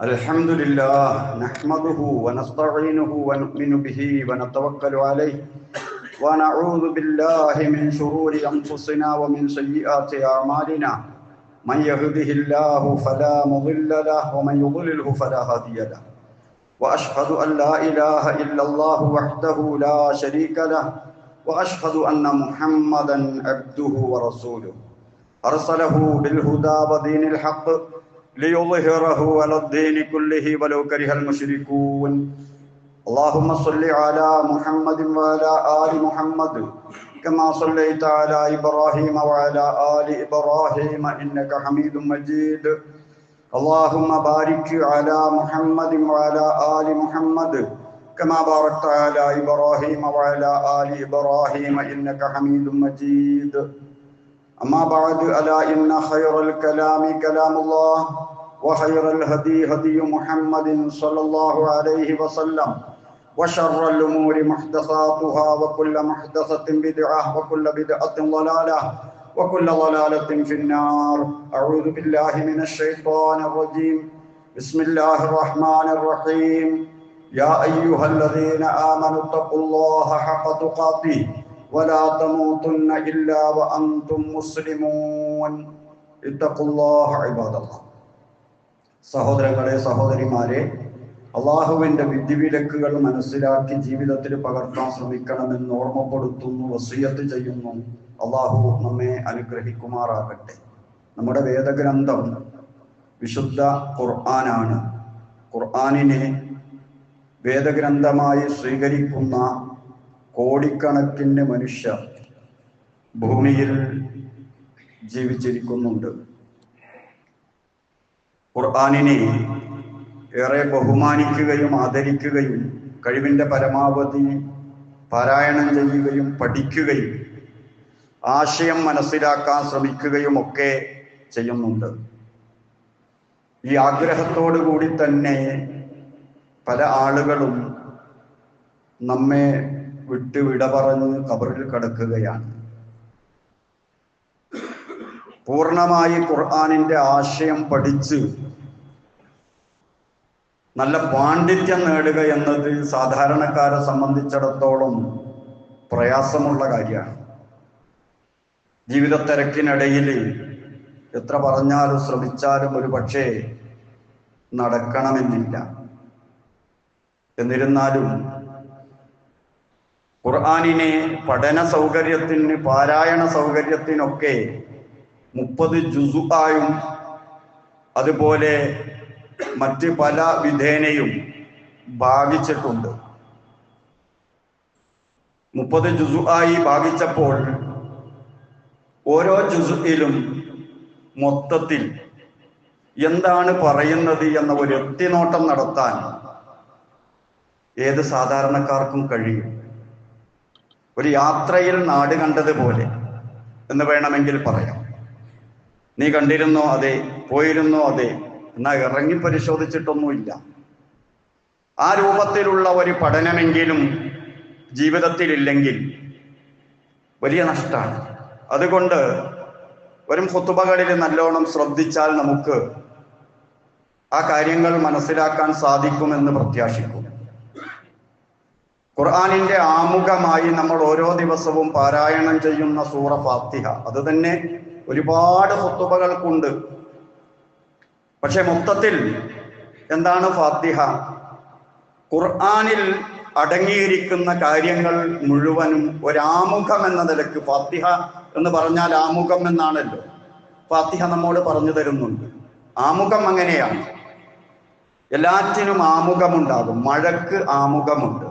الحمد لله نحمده ونستعينه ونؤمن به ونتوكل عليه ونعوذ بالله من شرور أنفسنا ومن سيئات أعمالنا من يهده الله فلا مضل له ومن يضلله فلا هادي له وأشهد أن لا إله إلا الله وحده لا شريك له وأشهد أن محمدا عبده ورسوله أرسله بالهدى ودين الحق ليظهره على الدين كله ولو كره المشركون اللهم صل على محمد وعلى آل محمد كما صليت على إبراهيم وعلى آل إبراهيم إنك حميد مجيد اللهم بارك على محمد وعلى آل محمد كما باركت على إبراهيم وعلى آل إبراهيم إنك حميد مجيد أما بعد ألا إن خير الكلام كلام الله وخير الهدي هدي محمد صلى الله عليه وسلم وشر الأمور محدثاتها وكل محدثة بدعة وكل بدعة ضلالة وكل ضلالة في النار أعوذ بالله من الشيطان الرجيم بسم الله الرحمن الرحيم يا أيها الذين آمنوا اتقوا الله حق تقاته ولا تموتن إلا وأنتم مسلمون اتقوا الله عباد الله സഹോദരങ്ങളെ സഹോദരിമാരെ അള്ളാഹുവിൻ്റെ വിധിവിലക്കുകൾ മനസ്സിലാക്കി ജീവിതത്തിൽ പകർത്താൻ ശ്രമിക്കണമെന്ന് ഓർമ്മപ്പെടുത്തുന്നു, വസിയത്ത് ചെയ്യുന്നു. അള്ളാഹു നമ്മെ അനുഗ്രഹിക്കുമാറാകട്ടെ. നമ്മുടെ വേദഗ്രന്ഥം വിശുദ്ധ ഖുർആനാണ്. ഖുർആനിനെ വേദഗ്രന്ഥമായി സ്വീകരിക്കുന്ന കോടിക്കണക്കിന് മനുഷ്യർ ഭൂമിയിൽ ജീവിച്ചിരിക്കുന്നുണ്ട്. ഖുർആനിനെ ഏറെ ബഹുമാനിക്കുകയും ആദരിക്കുകയും കഴിവിൻ്റെ പരമാവധി പാരായണം ചെയ്യുകയും പഠിക്കുകയും ആശയം മനസ്സിലാക്കാൻ ശ്രമിക്കുകയും ഒക്കെ ചെയ്യുന്നുണ്ട്. ഈ ആഗ്രഹത്തോടു കൂടി തന്നെ പല ആളുകളും നമ്മെ വിട്ട് വിട പറഞ്ഞ് ഖബറിൽ കിടക്കുകയാണ്. പൂർണ്ണമായി ഖുർആനിൻ്റെ ആശയം പഠിച്ച് നല്ല പാണ്ഡിത്യം നേടുക എന്നത് സാധാരണക്കാരെ സംബന്ധിച്ചിടത്തോളം പ്രയാസമുള്ള കാര്യമാണ്. ജീവിത തിരക്കിനിടയിൽ എത്ര പറഞ്ഞാലും ശ്രമിച്ചാലും ഒരു പക്ഷേ നടക്കണമെന്നില്ല. എന്നിരുന്നാലും ഖുർആനിനെ പഠന സൗകര്യത്തിന് പാരായണ സൗകര്യത്തിനൊക്കെ 30 ജുസുആയും അതുപോലെ മറ്റ് പല വിധേനയും ഭാഗിച്ചിട്ടുണ്ട്. 30 ജുസുആയി ഭാഗിച്ചപ്പോൾ ഓരോ ജുസുയിലും മൊത്തത്തിൽ എന്താണ് പറയുന്നത് എന്ന ഒരു എത്തിനോട്ടം നടത്താൻ ഏത് സാധാരണക്കാർക്കും കഴിയും. ഒരു യാത്രയിൽ നാട് കണ്ടതുപോലെ എന്ന് വേണമെങ്കിൽ പറയാം. നീ കണ്ടിരുന്നോ? അതെ. പോയിരുന്നോ? അതെ. എന്നാൽ ഇറങ്ങി പരിശോധിച്ചിട്ടൊന്നുമില്ല. ആ രൂപത്തിലുള്ള ഒരു പഠനമെങ്കിലും ജീവിതത്തിലില്ലെങ്കിൽ വലിയ നഷ്ടമാണ്. അതുകൊണ്ട് വരും ഖുതുബകളിൽ നല്ലോണം ശ്രദ്ധിച്ചാൽ നമുക്ക് ആ കാര്യങ്ങൾ മനസ്സിലാക്കാൻ സാധിക്കുമെന്ന് പ്രത്യാശിക്കും. ഖുർആനിന്റെ ആമുഖമായി നമ്മൾ ഓരോ ദിവസവും പാരായണം ചെയ്യുന്ന സൂറ ഫാത്തിഹ, അത് തന്നെ ഒരുപാട് ഖുതുബകൾക്കുണ്ട്. പക്ഷെ മൊത്തത്തിൽ എന്താണ് ഫാത്തിഹ? ഖുർആനിൽ അടങ്ങിയിരിക്കുന്ന കാര്യങ്ങൾ മുഴുവനും ഒരാമുഖം എന്ന നിലക്ക്, ഫാത്തിഹ എന്ന് പറഞ്ഞാൽ ആമുഖം എന്നാണല്ലോ ഫാത്തിഹ നമ്മോട് പറഞ്ഞു തരുന്നുണ്ട്. ആമുഖം അങ്ങനെയാണ്. എല്ലാറ്റിനും ആമുഖമുണ്ടാകും. മഴക്ക് ആമുഖമുണ്ട്.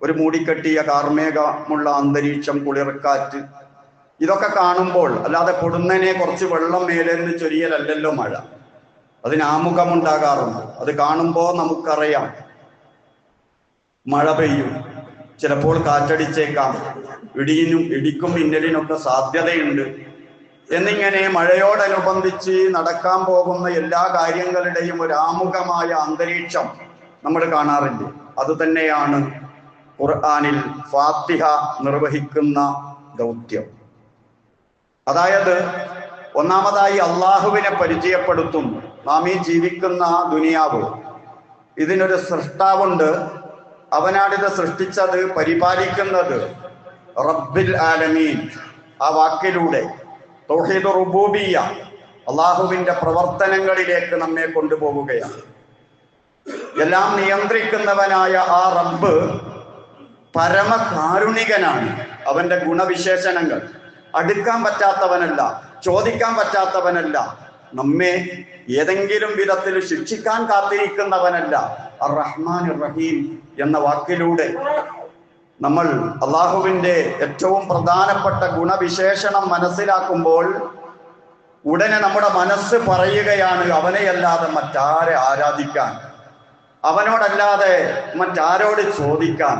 ഒരു മൂടിക്കെട്ടിയ കാർമേഘമുള്ള അന്തരീക്ഷം, കുളിർക്കാറ്റ്, ഇതൊക്കെ കാണുമ്പോൾ അല്ലാതെ പൊടുന്നനെ കുറച്ച് വെള്ളം മേലെന്ന് ചൊരിയലല്ലല്ലോ മഴ. അതിന് ആമുഖമുണ്ടാകാറുണ്ട്. അത് കാണുമ്പോൾ നമുക്കറിയാം മഴ പെയ്യും, ചിലപ്പോൾ കാറ്റടിച്ചേക്കാം, ഇടിക്കും മിന്നലിനൊക്കെ സാധ്യതയുണ്ട് എന്നിങ്ങനെ മഴയോടനുബന്ധിച്ച് നടക്കാൻ പോകുന്ന എല്ലാ കാര്യങ്ങളുടെയും ഒരു ആമുഖമായ അന്തരീക്ഷം നമ്മൾ കാണാറില്ല. അത് തന്നെയാണ് ഖുർആനിൽ ഫാത്തിഹ നിർവഹിക്കുന്ന ദൗത്യം. അതായത് ഒന്നാമതായി അള്ളാഹുവിനെ പരിചയപ്പെടുത്തുന്നു. നാം ഈ ജീവിക്കുന്ന ദുനിയാവ്, ഇതിനൊരു സൃഷ്ടാവുണ്ട്. അവനാണിത് സൃഷ്ടിച്ചത്, പരിപാലിക്കുന്നത്. റബ്ബിൽ ആലമീൻ ആ വാക്കിലൂടെ തൗഹീദ് റുബൂബിയ്യ, അള്ളാഹുവിന്റെ പ്രവർത്തനങ്ങളിലേക്ക് നമ്മെ കൊണ്ടുപോവുകയാണ്. എല്ലാം നിയന്ത്രിക്കുന്നവനായ ആ റബ്ബ് പരമകാരുണികനാണ്. അവന്റെ ഗുണവിശേഷണങ്ങൾ അടുക്കാൻ പറ്റാത്തവനല്ല, ചോദിക്കാൻ പറ്റാത്തവനല്ല, നമ്മെ ഏതെങ്കിലും വിധത്തിൽ ശിക്ഷിക്കാൻ കാത്തിരിക്കുന്നവനല്ല. അർ റഹ്മാൻ റഹീം എന്ന വാക്കിലൂടെ നമ്മൾ അള്ളാഹുവിന്റെ ഏറ്റവും പ്രധാനപ്പെട്ട ഗുണവിശേഷണം മനസ്സിലാക്കുമ്പോൾ ഉടനെ നമ്മുടെ മനസ്സ് പറയുകയാണ്, അവനെയല്ലാതെ മറ്റാരെ ആരാധിക്കാൻ, അവനോടല്ലാതെ മറ്റാരോട് ചോദിക്കാൻ.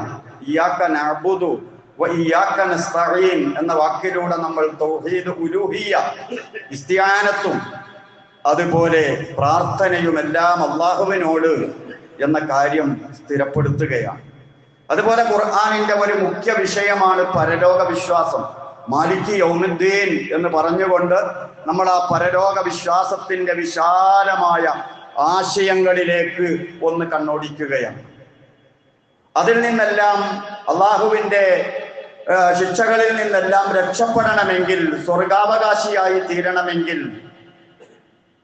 ഇയ്യാക നഅ്ബുദു വ ഇയ്യാക നസ്തഈൻ എന്ന വാക്കിലൂടെ നമ്മൾ തൗഹീദ് ഉലൂഹിയ്യ, ഇസ്തിആനത്തും അതുപോലെ പ്രാർത്ഥനയുമെല്ലാം അള്ളാഹുവിനോട് എന്ന കാര്യം സ്ഥിരപ്പെടുത്തുകയാണ്. അതുപോലെ ഖുർആനിന്റെ ഒരു മുഖ്യ വിഷയമാണ് പരലോക വിശ്വാസം. മാലിക് യൗമുദ്ദീൻ എന്ന് പറഞ്ഞുകൊണ്ട് നമ്മൾ ആ പരലോക വിശ്വാസത്തിന്റെ വിശാലമായ ആശയങ്ങളിലേക്ക് ഒന്ന് കണ്ണോടിക്കുകയാണ്. അതിൽ നിന്നെല്ലാം, അള്ളാഹുവിന്റെ ശിക്ഷകളിൽ നിന്നെല്ലാം രക്ഷപ്പെടണമെങ്കിൽ, സ്വർഗാവകാശിയായി തീരണമെങ്കിൽ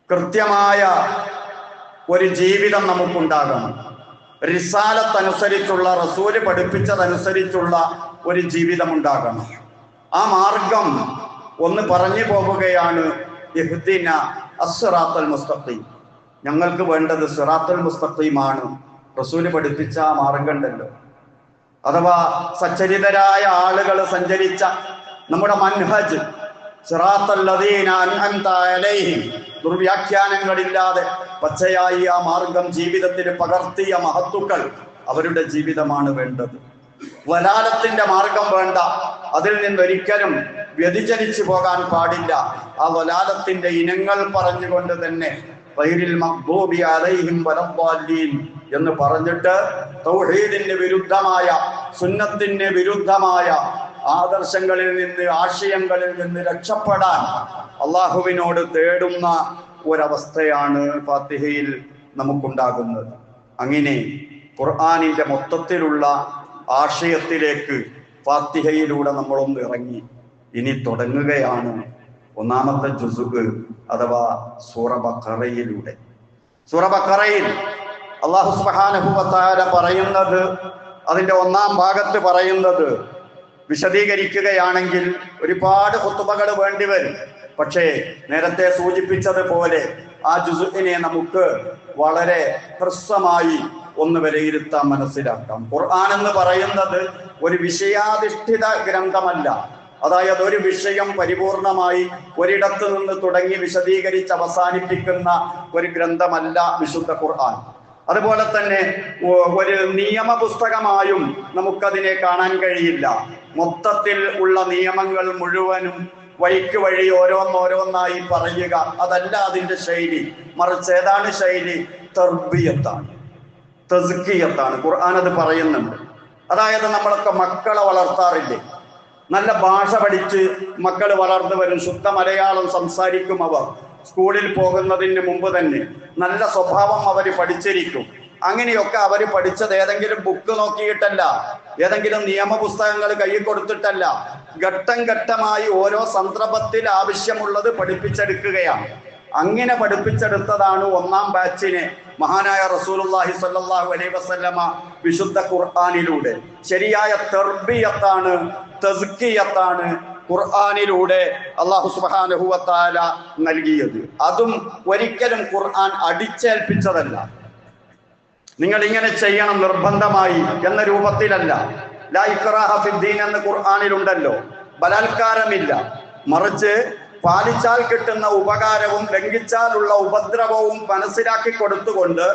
കൃത്യമായ ഒരു ജീവിതം നമുക്കുണ്ടാകണം. റിസാലത്തനുസരിച്ചുള്ള, റസൂല് പഠിപ്പിച്ചതനുസരിച്ചുള്ള ഒരു ജീവിതം ഉണ്ടാകണം. ആ മാർഗം ഒന്ന് പറഞ്ഞു പോവുകയാണ്. ഇഹ്ദിന അസ്സിറാത്തുൽ മുസ്തഖീം, ഞങ്ങൾക്ക് വേണ്ടത് സിറാത്തുൽ മുസ്തഖീമാണ്. റസൂല് പഠിപ്പിച്ച ആ മാർഗം ഉണ്ടല്ലോ, അഥവാ സച്ചരിതരായ ആളുകൾ സഞ്ചരിച്ച നമ്മുടെ മൻഹജ്, സിറാത്തുൽ ലദീന അൻഅംത അലൈഹിം, ദുർവ്യാഖ്യാനങ്ങളില്ലാതെ പച്ചയായി ആ മാർഗം ജീവിതത്തിൽ പകർത്തിയ മഹത്തുക്കൾ, അവരുടെ ജീവിതമാണ് വേണ്ടത്. വലാലത്തിന്റെ മാർഗം വേണ്ട, അതിൽ നിന്നൊരിക്കലും വ്യതിചലിച്ചു പോകാൻ പാടില്ല. ആ വലാലത്തിന്റെ ഇനങ്ങൾ പറഞ്ഞുകൊണ്ട് തന്നെ ഗൈറിൽ മഗ്ദൂബി അലൈഹിം വലദ്ദാല്ലീൻ എന്ന് പറഞ്ഞിട്ട് തൗഹീദിന് വിരുദ്ധമായ, സുന്നത്തിന് വിരുദ്ധമായ ആദർശങ്ങളിൽ നിന്ന്, ആശയങ്ങളിൽ നിന്ന് രക്ഷപ്പെടാൻ അള്ളാഹുവിനോട് തേടുന്ന ഒരവസ്ഥയാണ് ഫാത്തിഹയിൽ നമുക്കുണ്ടാകുന്നത്. അങ്ങനെ ഖുർആനിന്റെ മൊത്തത്തിലുള്ള ആശയത്തിലേക്ക് ഫാത്തിഹയിലൂടെ നമ്മളൊന്ന് ഇറങ്ങി ഇനി തുടങ്ങുകയാണ് ഒന്നാമത്തെ ജുസുഖ് അഥവാ സൂറ ബഖറയിലൂടെ. സൂറ ബഖറയിൽ അല്ലാഹു സുബ്ഹാനഹു വ തആല പറയുന്നത്, അതിന്റെ ഒന്നാം ഭാഗത്ത് പറയുന്നത് വിശദീകരിക്കുകയാണെങ്കിൽ ഒരുപാട് ഖുതുബകൾ വേണ്ടിവരും. പക്ഷേ നേരത്തെ സൂചിപ്പിച്ചതുപോലെ ആ ജുസുഇനെ നമുക്ക് വളരെ ഹ്രസ്വമായി ഒന്ന് വിലയിരുത്താൻ, മനസ്സിലാക്കാം. ഖുർആൻ എന്ന് പറയുന്നത് ഒരു വിഷയാധിഷ്ഠിത ഗ്രന്ഥമല്ല. അതായത് ഒരു വിഷയം പരിപൂർണമായി ഒരിടത്ത് നിന്ന് തുടങ്ങി വിശദീകരിച്ച് അവസാനിപ്പിക്കുന്ന ഒരു ഗ്രന്ഥമല്ല വിശുദ്ധ ഖുർആൻ. അതുപോലെ തന്നെ ഒരു നിയമ പുസ്തകമായും നമുക്കതിനെ കാണാൻ കഴിയില്ല. മൊത്തത്തിൽ ഉള്ള നിയമങ്ങൾ മുഴുവനും വഴിക്ക് വഴി ഓരോന്നോരോന്നായി പറയുക, അതല്ല അതിന്റെ ശൈലി. മറിച്ച് ഏതാണ് ശൈലി? തർബിയത്താണ്, തസ്കിയത്താണ്. ഖുർആൻ അത് പറയുന്നുണ്ട്. അതായത് നമ്മളൊക്കെ മക്കളെ വളർത്താറില്ലേ? നല്ല ഭാഷ പഠിച്ച് മക്കൾ വളർന്നു വരും, ശുദ്ധ മലയാളം സംസാരിക്കും. അവർ സ്കൂളിൽ പോകുന്നതിന് മുമ്പ് തന്നെ നല്ല സ്വഭാവം അവർ പഠിച്ചിരിക്കും. അങ്ങനെയൊക്കെ അവർ പഠിച്ചത് ഏതെങ്കിലും ബുക്ക് നോക്കിയിട്ടല്ല, ഏതെങ്കിലും നിയമപുസ്തകങ്ങൾ കയ്യിൽ കൊടുത്തിട്ടല്ല. ഘട്ടം ഘട്ടമായി ഓരോ സന്ദർഭത്തിൽ ആവശ്യമുള്ളത് പഠിപ്പിച്ചെടുക്കുകയാണ്. അങ്ങനെ പഠിപ്പിച്ചെടുത്തതാണ് ഒന്നാം ബാച്ചിനെ മഹാനായ റസൂലുള്ളാഹി സ്വല്ലല്ലാഹു അലൈഹി വസല്ലമ വിശുദ്ധ ഖുർആനിലൂടെ. ശരിയായ തർബിയത്താണ്, തസ്കിയത്താണ് ഖുർആനിലൂടെ അല്ലാഹു സുബ്ഹാനഹു വ തആല നൽകിയത്. അതും ഒരിക്കലും ഖുർആൻ അടിച്ചേൽപ്പിച്ചതല്ല. നിങ്ങൾ ഇങ്ങനെ ചെയ്യണം നിർബന്ധമായി എന്ന രൂപത്തിലല്ല. ലാ ഇക്റാഹ ഫിദ്ദീൻ എന്ന് ഖുർആനിലുണ്ടല്ലോ, ബലാത്കാരമില്ല. മറിച്ച് പാലിച്ചാൽ കിട്ടുന്ന ഉപകാരവും ലംഘിച്ചാലുള്ള ഉപദ്രവവും മനസ്സിലാക്കി കൊടുത്തുകൊണ്ട്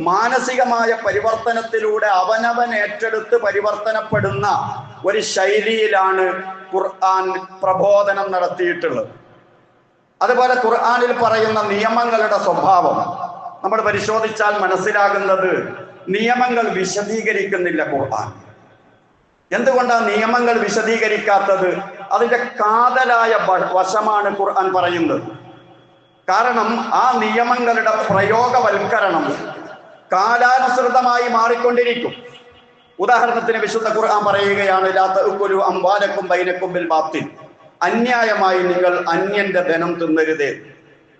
മാനസികമായ പരിവർത്തനത്തിലൂടെ അവനവൻ ഏറ്റെടുത്ത് പരിവർത്തനപ്പെടുന്ന ഒരു ശൈലിയിലാണ് ഖുർആൻ പ്രബോധനം നടത്തിയിട്ടുള്ളത്. അതുപോലെ ഖുർആനിൽ പറയുന്ന നിയമങ്ങളുടെ സ്വഭാവം നമ്മൾ പരിശോധിച്ചാൽ മനസ്സിലാകുന്നത്, നിയമങ്ങൾ വിശദീകരിക്കുന്നില്ല ഖുർആൻ. എന്തുകൊണ്ടാണ് നിയമങ്ങൾ വിശദീകരിക്കാത്തത്? അതിന്റെ കാതലായ വശമാണ് ഖുർആൻ പറയുന്നത്. കാരണം ആ നിയമങ്ങളുടെ പ്രയോഗവൽക്കരണം കാലാനുസൃതമായി മാറിക്കൊണ്ടിരിക്കും. ഉദാഹരണത്തിന് വിശുദ്ധ ഖുർആൻ പറയുകയാണ്, ലാ തഅകുലു അംവാലക്കും ബൈനക്കും ബിൽ ബാത്തിൽ, അന്യായമായി നിങ്ങൾ അന്യന്റെ ധനം തിന്നരുതേ.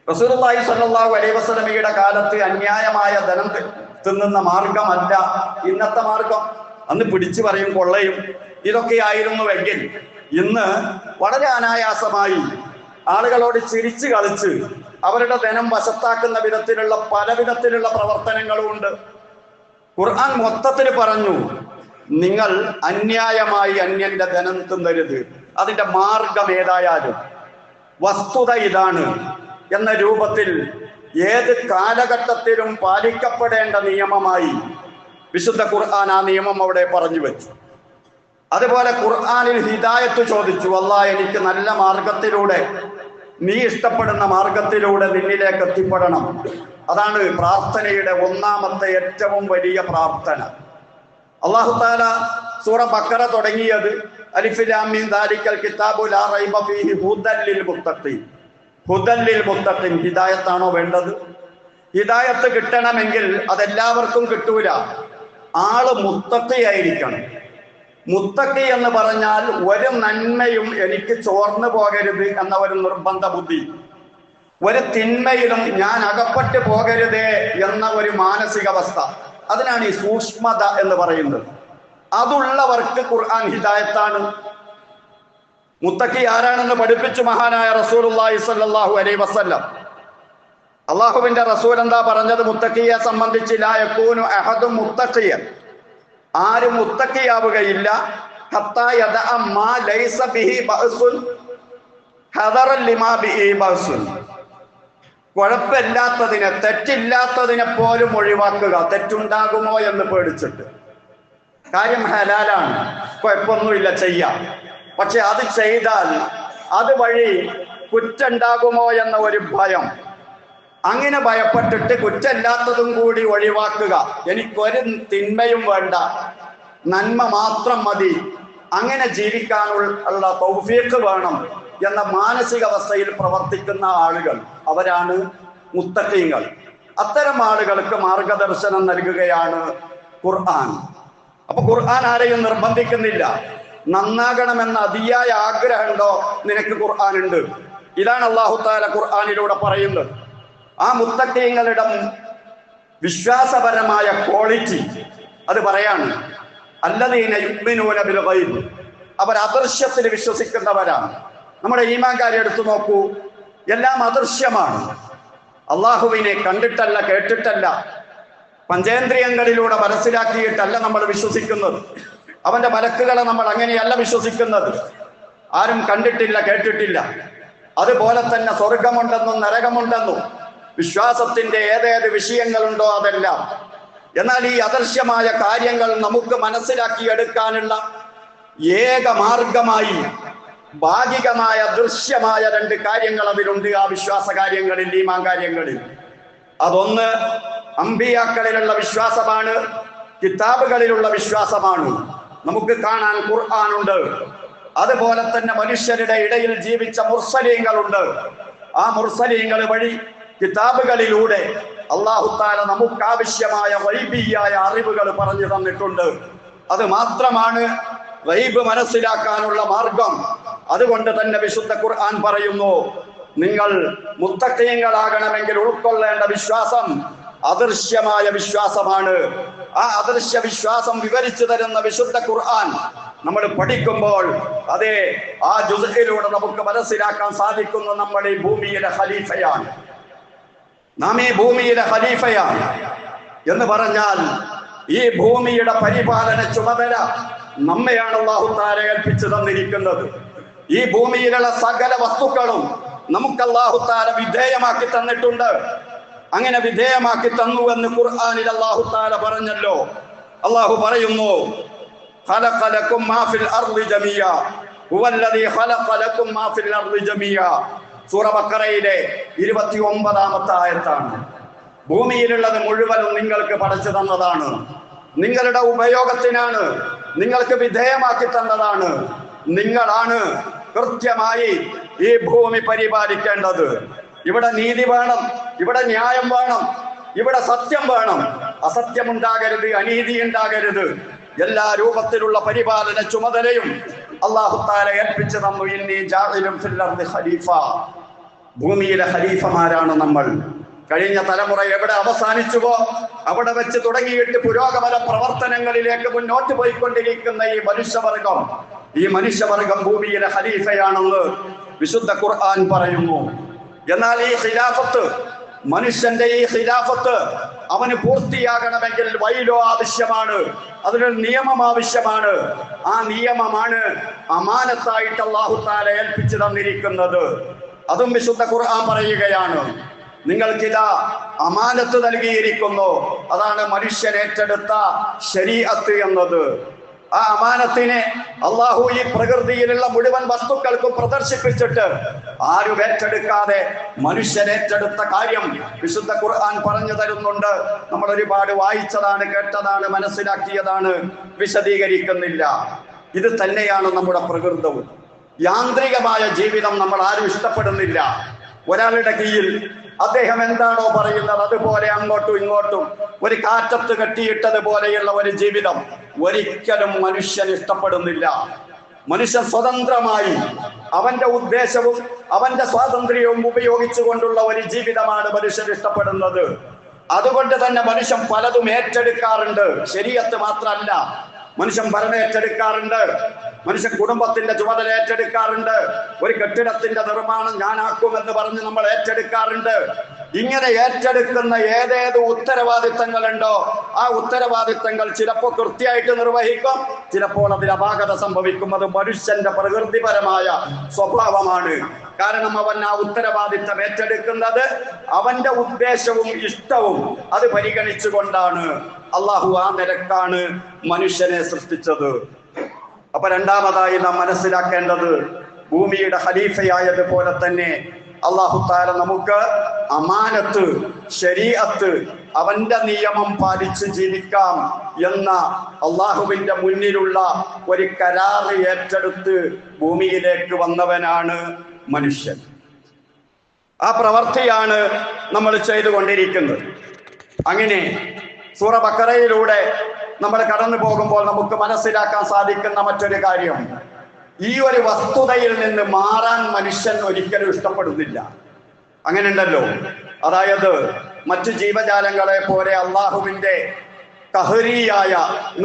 റസൂലുള്ളാഹി സ്വല്ലല്ലാഹു അലൈഹി വസല്ലമയുടെ കാലത്ത് അന്യായമായ ധനം തിന്നുന്ന മാർഗമല്ല ഇന്നത്തെ മാർഗം. അന്ന് പിടിച്ചു പറയും, കൊള്ളയും ഇതൊക്കെയായിരുന്നുവെങ്കിൽ ഇന്ന് വളരെ അനായാസമായി ആളുകളോട് ചിരിച്ചു കളിച്ച് അവരുടെ ധനം വശത്താക്കുന്ന വിധത്തിലുള്ള പല വിധത്തിലുള്ള പ്രവർത്തനങ്ങളും ഉണ്ട്. ഖുർആൻ മൊത്തത്തിൽ പറഞ്ഞു, നിങ്ങൾ അന്യായമായി അന്യന്റെ ധനം തിന്നരുത്. അതിന്റെ മാർഗം ഏതായാലും വസ്തുത ഇതാണ് എന്ന രൂപത്തിൽ ഏത് കാലഘട്ടത്തിലും പാലിക്കപ്പെടേണ്ട നിയമമായി വിശുദ്ധ ഖുർആൻ ആ നിയമം അവിടെ പറഞ്ഞു വെച്ചു. അതുപോലെ ഖുർആനിൽ ഹിദായത്ത് ചോദിച്ചു, അല്ലാഹ് എനിക്ക് നല്ല മാർഗത്തിലൂടെ, നീ ഇഷ്ടപ്പെടുന്ന മാർഗത്തിലൂടെ നിന്നിലേക്ക് എത്തിപ്പെടണം. അതാണ് പ്രാർത്ഥനയുടെ ഒന്നാമത്തെ ഏറ്റവും വലിയ പ്രാർത്ഥന. അല്ലാഹു തആല സൂറ ബഖറ തുടങ്ങിയത് അലിഫ് ലാം മീം ദാലിക്കൽ കിതാബു ലാ റൈബ ഫീഹി ഹുദൽ ലിൽ മുത്തഖീൻ. ഹുദൽ ലിൽ മുത്തഖീൻ, ഹിദായത്താണോ വേണ്ടത്? ഹിദായത്ത് കിട്ടണമെങ്കിൽ അതെല്ലാവർക്കും കിട്ടൂല. ആള് മുത്തഖിയായിരിക്കണം. മുത്തഖി എന്ന് പറഞ്ഞാൽ ഒരു നന്മയും എനിക്ക് ചോർന്നു പോകരുത് എന്ന ഒരു നിർബന്ധ ബുദ്ധി, ഒരു തിന്മയിലും ഞാൻ അകപ്പെട്ടു പോകരുതേ എന്ന ഒരു മാനസികാവസ്ഥ, അതിനാണ് ഈ സൂക്ഷ്മത എന്ന് പറയുന്നത്. അതുള്ളവർക്ക് ഖുർആൻ ഹിദായത്താണ്. മുത്തഖി ആരാണെന്ന് പഠിപ്പിച്ചു മഹാനായ റസൂലുള്ളാഹി സ്വല്ലല്ലാഹു അലൈഹി വസല്ലം. അള്ളാഹുവിന്റെ റസൂൽ എന്താ പറഞ്ഞത് മുത്തഖിയെ സംബന്ധിച്ച്? ലാ യകൂനു അഹദും മുത്തഖിയൻ, ആരും മുത്തഖിയാവുകയില്ല ഹത്താ യദഅ മാ ലൈസ ബിഹി ബഅസുൻ ഹദറൻ ലിമാ ബിഹി ബഅസുൻ, കുഴപ്പമില്ലാത്തതിനെ, തെറ്റില്ലാത്തതിനെ പോലും ഒഴിവാക്കുക, തെറ്റുണ്ടാകുമോ എന്ന് പേടിച്ചിട്ട്. കാര്യം ഹലാലാണ്, കുഴപ്പമൊന്നുമില്ല, ചെയ്യാം. പക്ഷെ അത് ചെയ്താൽ അതുവഴി കുറ്റുണ്ടാകുമോ എന്ന ഒരു ഭയം, അങ്ങനെ ഭയപ്പെട്ടിട്ട് കുറ്റമില്ലാത്തതും കൂടി ഒഴിവാക്കുക. എനിക്കൊരു തിന്മയും വേണ്ട, നന്മ മാത്രം മതി, അങ്ങനെ ജീവിക്കാനുള്ള തൗഫീഖ് വേണം എന്ന മാനസികാവസ്ഥയിൽ പ്രവർത്തിക്കുന്ന ആളുകൾ, അവരാണ് മുത്തഖീങ്ങൾ. അത്തരം ആളുകൾക്ക് മാർഗദർശനം നൽകുകയാണ് ഖുർആൻ. അപ്പൊ ഖുർആൻ ആരെയും നിർബന്ധിക്കുന്നില്ല. നന്നാകണമെന്ന അതിയായ ആഗ്രഹമുണ്ടോ നിനക്ക്? ഖുർആൻ ഉണ്ട്. ഇതാണ് അല്ലാഹു തആല ഖുർആനിലൂടെ പറയുന്നത്. ആ മുത്തഖീങ്ങളുടെ വിശ്വാസപരമായ ക്വാളിറ്റി അത് പറയാണ്. അല്ലദീന യുഅ്മിനൂന ബിൽ ഗൈബ്, അവർ അദൃശ്യത്തിൽ വിശ്വസിക്കുന്നവരാണ്. നമ്മുടെ ഈമാൻ കാര്യം എടുത്തു നോക്കൂ, എല്ലാം അദൃശ്യമാണ്. അള്ളാഹുവിനെ കണ്ടിട്ടല്ല, കേട്ടിട്ടല്ല, പഞ്ചേന്ദ്രിയങ്ങളിലൂടെ മനസ്സിലാക്കിയിട്ടല്ല നമ്മൾ വിശ്വസിക്കുന്നത്. അവന്റെ മലക്കുകളെ നമ്മൾ അങ്ങനെയല്ല വിശ്വസിക്കുന്നത്. ആരും കണ്ടിട്ടില്ല, കേട്ടിട്ടില്ല. അതുപോലെ തന്നെ സ്വർഗമുണ്ടെന്നും നരകമുണ്ടെന്നും വിശ്വാസത്തിന്റെ ഏതേത് വിഷയങ്ങളുണ്ടോ അതെല്ലാം. എന്നാൽ ഈ അദൃശ്യമായ കാര്യങ്ങൾ നമുക്ക് മനസ്സിലാക്കിയെടുക്കാനുള്ള ഏക മാർഗമായി ഭാഗികമായ ദൃശ്യമായ രണ്ട് കാര്യങ്ങൾ അതിലുണ്ട് ആ വിശ്വാസ കാര്യങ്ങളിൽ, ഈമാൻ കാര്യങ്ങളിൽ. അതൊന്ന് അമ്പിയാക്കളിലുള്ള വിശ്വാസമാണ്, കിതാബുകളിലുള്ള വിശ്വാസമാണ്. നമുക്ക് കാണാൻ ഖുർആനുണ്ട്. അതുപോലെ തന്നെ മനുഷ്യരുടെ ഇടയിൽ ജീവിച്ച മുർസലീങ്ങളുണ്ട്. ആ മുർസലീങ്ങൾ വഴി കിതാബുകളിലൂടെ അല്ലാഹു തആല നമുക്ക് ആവശ്യമായ ഗൈബിയായ അറിവുകൾ പറഞ്ഞു തന്നിട്ടുണ്ട്. അത് മാത്രമാണ് ഗൈബ് മനസ്സിലാക്കാനുള്ള മാർഗം. അതുകൊണ്ട് തന്നെ വിശുദ്ധ ഖുർആൻ പറയുന്നു, നിങ്ങൾ മുത്തഖീങ്ങളാകണമെങ്കിൽ ഉൾക്കൊള്ളേണ്ട വിശ്വാസം അദൃശ്യമായ വിശ്വാസമാണ്. ആ അദൃശ്യ വിശ്വാസം വിവരിച്ചു തരുന്ന വിശുദ്ധ ഖുർആൻ നമ്മൾ പഠിക്കുമ്പോൾ അതേ ആ ജുസ്ഇലൂടെ നമുക്ക് മനസ്സിലാക്കാൻ സാധിക്കുന്നു, നമ്മൾ ഈ ഭൂമിയിലെ ഖലീഫയാണ്. നാം ഈ ഭൂമിയിലെ ഖലീഫയാണ് എന്ന് പറഞ്ഞാൽ ഈ ഭൂമിയുടെ പരിപാലന ചുമതല നമ്മയാണ് അല്ലാഹു തആല ഏൽപ്പിച്ചു തന്നിരിക്കുന്നത്. ഈ ഭൂമിയിലുള്ള സകല വസ്തുക്കളും നമുക്ക് അല്ലാഹു തആല വിധേയമാക്കി തന്നിട്ടുണ്ട്. അങ്ങനെ വിധേയമാക്കി തന്നു എന്ന് ഖുർആനിൽ അല്ലാഹു തആല പറഞ്ഞല്ലോ. അല്ലാഹു പറയുന്നു, ഖലഖ ലക്കും മാ ഫിൽ അർളി ജമിയ ഹുവല്ലദീ ഖലഖ ലക്കും മാ ഫിൽ അർളി ജമിയ. സൂറ ബഖറയിലെ 29-ാമത്തെ ആയത്താണ്. ഭൂമിയിലുള്ളത് മുഴുവനും നിങ്ങൾക്ക് പടച്ചു തന്നതാണ്, നിങ്ങളുടെ ഉപയോഗത്തിനാണ്, നിങ്ങൾക്ക് വിധേയമാക്കി തന്നതാണ്. നിങ്ങളാണ് കൃത്യമായി ഈ ഭൂമി പരിപാലിക്കേണ്ടത്. ഇവിടെ നീതി വേണം, ഇവിടെ ന്യായം വേണം, ഇവിടെ സത്യം വേണം. അസത്യമുണ്ടാകരുത്, അനീതി ഉണ്ടാകരുത്. എല്ലാ രൂപത്തിലുള്ള പരിപാലന ചുമതലയും അല്ലാഹു തആല ഏൽപ്പിച്ചു തന്നു. ഇന്നി ജാഇലുൻ ഫിൽ അർദി ഖലീഫ. ഭൂമിയിലെ ഖലീഫമാരാണ് നമ്മൾ. കഴിഞ്ഞ തലമുറ എവിടെ അവസാനിച്ചുവോ അവിടെ വെച്ച് തുടങ്ങിയിട്ട് പുരോഗമന പ്രവർത്തനങ്ങളിലേക്ക് മുന്നോട്ട് പോയിക്കൊണ്ടിരിക്കുന്ന ഈ മനുഷ്യവർഗം ഭൂമിയിലെ ഖലീഫയാണെന്ന് വിശുദ്ധ ഖുർആൻ പറയുന്നു. എന്നാൽ ഈ ഖിലാഫത്ത്, മനുഷ്യന്റെ ഈ ഖിലാഫത്ത് അവന് പൂർത്തിയാകണമെങ്കിൽ വൈലോ ആവശ്യമാണ്, അതിനൊരു നിയമം ആവശ്യമാണ്. ആ നിയമമാണ് അമാനത്തായിട്ട് അല്ലാഹു തആല ഏൽപ്പിച്ചു തന്നിരിക്കുന്നത്. അതും വിശുദ്ധ ഖുർആൻ പറയുകയാണ്, നിങ്ങൾക്കിതാ അമാനത്ത് നൽകിയിരിക്കുന്നു. അതാണ് മനുഷ്യൻ ഏറ്റെടുത്ത ശരീഅത്ത് എന്നത്. ആ അമാനത്തിനെ അള്ളാഹു ഈ പ്രകൃതിയിലുള്ള മുഴുവൻ വസ്തുക്കൾക്കും പ്രദർശിപ്പിച്ചിട്ട് ആരും ഏറ്റെടുക്കാതെ മനുഷ്യൻ ഏറ്റെടുത്ത കാര്യം വിശുദ്ധ ഖുർആൻ പറഞ്ഞു തരുന്നുണ്ട്. നമ്മൾ ഒരുപാട് വായിച്ചതാണ്, കേട്ടതാണ്, മനസ്സിലാക്കിയതാണ്, വിശദീകരിക്കുന്നില്ല. ഇത് തന്നെയാണ് നമ്മുടെ പ്രകൃതവും. യാന്ത്രികമായ ജീവിതം നമ്മൾ ആരും ഇഷ്ടപ്പെടുന്നില്ല. ഒരാളുടെ കീഴിൽ അദ്ദേഹം എന്താണോ പറയുന്നത് അതുപോലെ അങ്ങോട്ടും ഇങ്ങോട്ടും ഒരു കാറ്റത്ത് കെട്ടിയിട്ടതുപോലെയുള്ള ഒരു ജീവിതം ഒരിക്കലും മനുഷ്യൻ ഇഷ്ടപ്പെടുന്നില്ല. മനുഷ്യൻ സ്വതന്ത്രമായി അവന്റെ ഉദ്ദേശവും അവന്റെ സ്വാതന്ത്ര്യവും ഉപയോഗിച്ചുകൊണ്ടുള്ള ഒരു ജീവിതമാണ് മനുഷ്യൻ ഇഷ്ടപ്പെടുന്നത്. അതുകൊണ്ട് തന്നെ മനുഷ്യൻ പലതും ഏറ്റെടുക്കാറുണ്ട്. ശരീഅത്ത് മാത്രമല്ല, മനുഷ്യൻ ഭരണം ഏറ്റെടുക്കാറുണ്ട്, മനുഷ്യൻ കുടുംബത്തിന്റെ ചുമതല ഏറ്റെടുക്കാറുണ്ട്, ഒരു കെട്ടിടത്തിന്റെ നിർമ്മാണം ഞാനാക്കുമെന്ന് പറഞ്ഞ് നമ്മൾ ഏറ്റെടുക്കാറുണ്ട്. ഇങ്ങനെ ഏറ്റെടുക്കുന്ന ഏതേത് ഉത്തരവാദിത്തങ്ങളുണ്ടോ ആ ഉത്തരവാദിത്തങ്ങൾ ചിലപ്പോൾ കൃത്യമായിട്ട് നിർവഹിക്കും, ചിലപ്പോൾ അതിൽ അപാകത സംഭവിക്കും. അത് മനുഷ്യന്റെ പ്രകൃതിപരമായ സ്വഭാവമാണ്. കാരണം അവൻ ആ ഉത്തരവാദിത്തം ഏറ്റെടുക്കുന്നത് അവന്റെ ഉദ്ദേശവും ഇഷ്ടവും അത് പരിഗണിച്ചുകൊണ്ടാണ്. അള്ളാഹു ആ നിരക്കാണ് മനുഷ്യനെ സൃഷ്ടിച്ചത്. അപ്പൊ രണ്ടാമതായി നാം മനസ്സിലാക്കേണ്ടത്, ഭൂമിയുടെ ഖലീഫയായതുപോലെ തന്നെ അല്ലാഹു തആല നമുക്ക് അമാനത്ത്, ശരീഅത്ത്, അവന്റെ നിയമം പാലിച്ച് ജീവിക്കാം എന്ന അള്ളാഹുവിന്റെ മുന്നിലുള്ള ഒരു കരാറ് ഏറ്റെടുത്ത് ഭൂമിയിലേക്ക് വന്നവനാണ് മനുഷ്യൻ. ആ പ്രവൃത്തിയാണ് നമ്മൾ ചെയ്തുകൊണ്ടിരിക്കുന്നത്. അങ്ങനെ സൂറ ബഖറയിലൂടെ നമ്മൾ കടന്നു പോകുമ്പോൾ നമുക്ക് മനസ്സിലാക്കാൻ സാധിക്കുന്ന മറ്റൊരു കാര്യം, ഈ ഒരു വസ്തുതയിൽ നിന്ന് മാറാൻ മനുഷ്യൻ ഒരിക്കലും ഇഷ്ടപ്പെടുന്നില്ല. അങ്ങനെ ഉണ്ടല്ലോ, അതായത് മറ്റു ജീവജാലങ്ങളെ പോലെ അള്ളാഹുവിന്റെ കഹരിയായ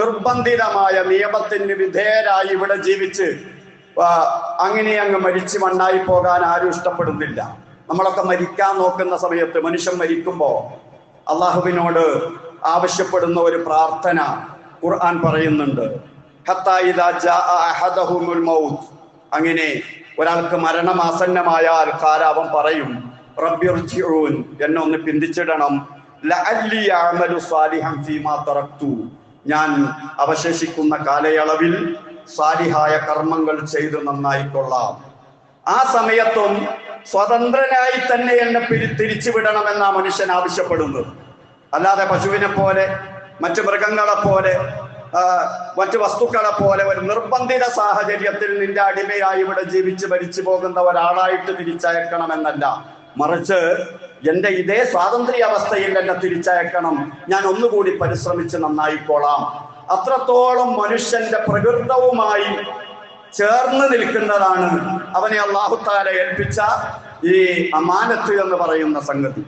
നിർബന്ധിതമായ നിയമത്തിന് വിധേയരായി ഇവിടെ ജീവിച്ച് അങ്ങനെ അങ്ങ് മരിച്ചു മണ്ണായി പോകാൻ ആരും ഇഷ്ടപ്പെടുന്നില്ല. നമ്മളൊക്കെ മരിക്കാൻ നോക്കുന്ന സമയത്ത് മനുഷ്യൻ മരിക്കുമ്പോ അള്ളാഹുവിനോട് ആവശ്യപ്പെടുന്ന ഒരു പ്രാർത്ഥന ഖുർആൻ പറയുന്നുണ്ട്. ഹത്താ ഇദാ ജാഅ അഹദഹുമുൽ മൗത്ത്. അങ്ങനെ ഒരാൾക്ക് മരണം ആസന്നമായാൽ അവൻ പറയും, റബ്ബിർജിഊൻ, എന്നെ ഒന്ന് പിന്തിച്ചിടണം, ലഅല്ലി അഅമലു സാലിഹൻ ഫീമാ തറക്തു, ഞാൻ അവശേഷിക്കുന്ന കാലയളവിൽ സാലിഹായ കർമ്മങ്ങൾ ചെയ്ത് നന്നായിക്കൊള്ളാം. ആ സമയത്തും സ്വതന്ത്രനായി തന്നെ എന്നെ തിരിച്ചുവിടണമെന്നാ മനുഷ്യൻ ആവശ്യപ്പെടുന്നത്. അല്ലാതെ പശുവിനെ പോലെ, മറ്റു മൃഗങ്ങളെ പോലെ, മറ്റു വസ്തുക്കളെ പോലെ ഒരു നിർബന്ധിത സാഹചര്യത്തിൽ നിന്റെ അടിമയായി ഇവിടെ ജീവിച്ച് മരിച്ചു പോകുന്ന ഒരാളായിട്ട് തിരിച്ചയക്കണമെന്നല്ല, മറിച്ച് എന്റെ ഇതേ സ്വാതന്ത്ര്യ അവസ്ഥയിൽ എന്നെ തിരിച്ചയക്കണം, ഞാൻ ഒന്നുകൂടി പരിശ്രമിച്ച് നന്നായിക്കോളാം. അത്രത്തോളം മനുഷ്യന്റെ പ്രകൃതവുമായി ചേർന്ന് നിൽക്കുന്നതാണ് അവനെ അല്ലാഹു തആല ഏൽപ്പിച്ച ഈ അമാനത്ത് എന്ന് പറയുന്ന സംഗതി.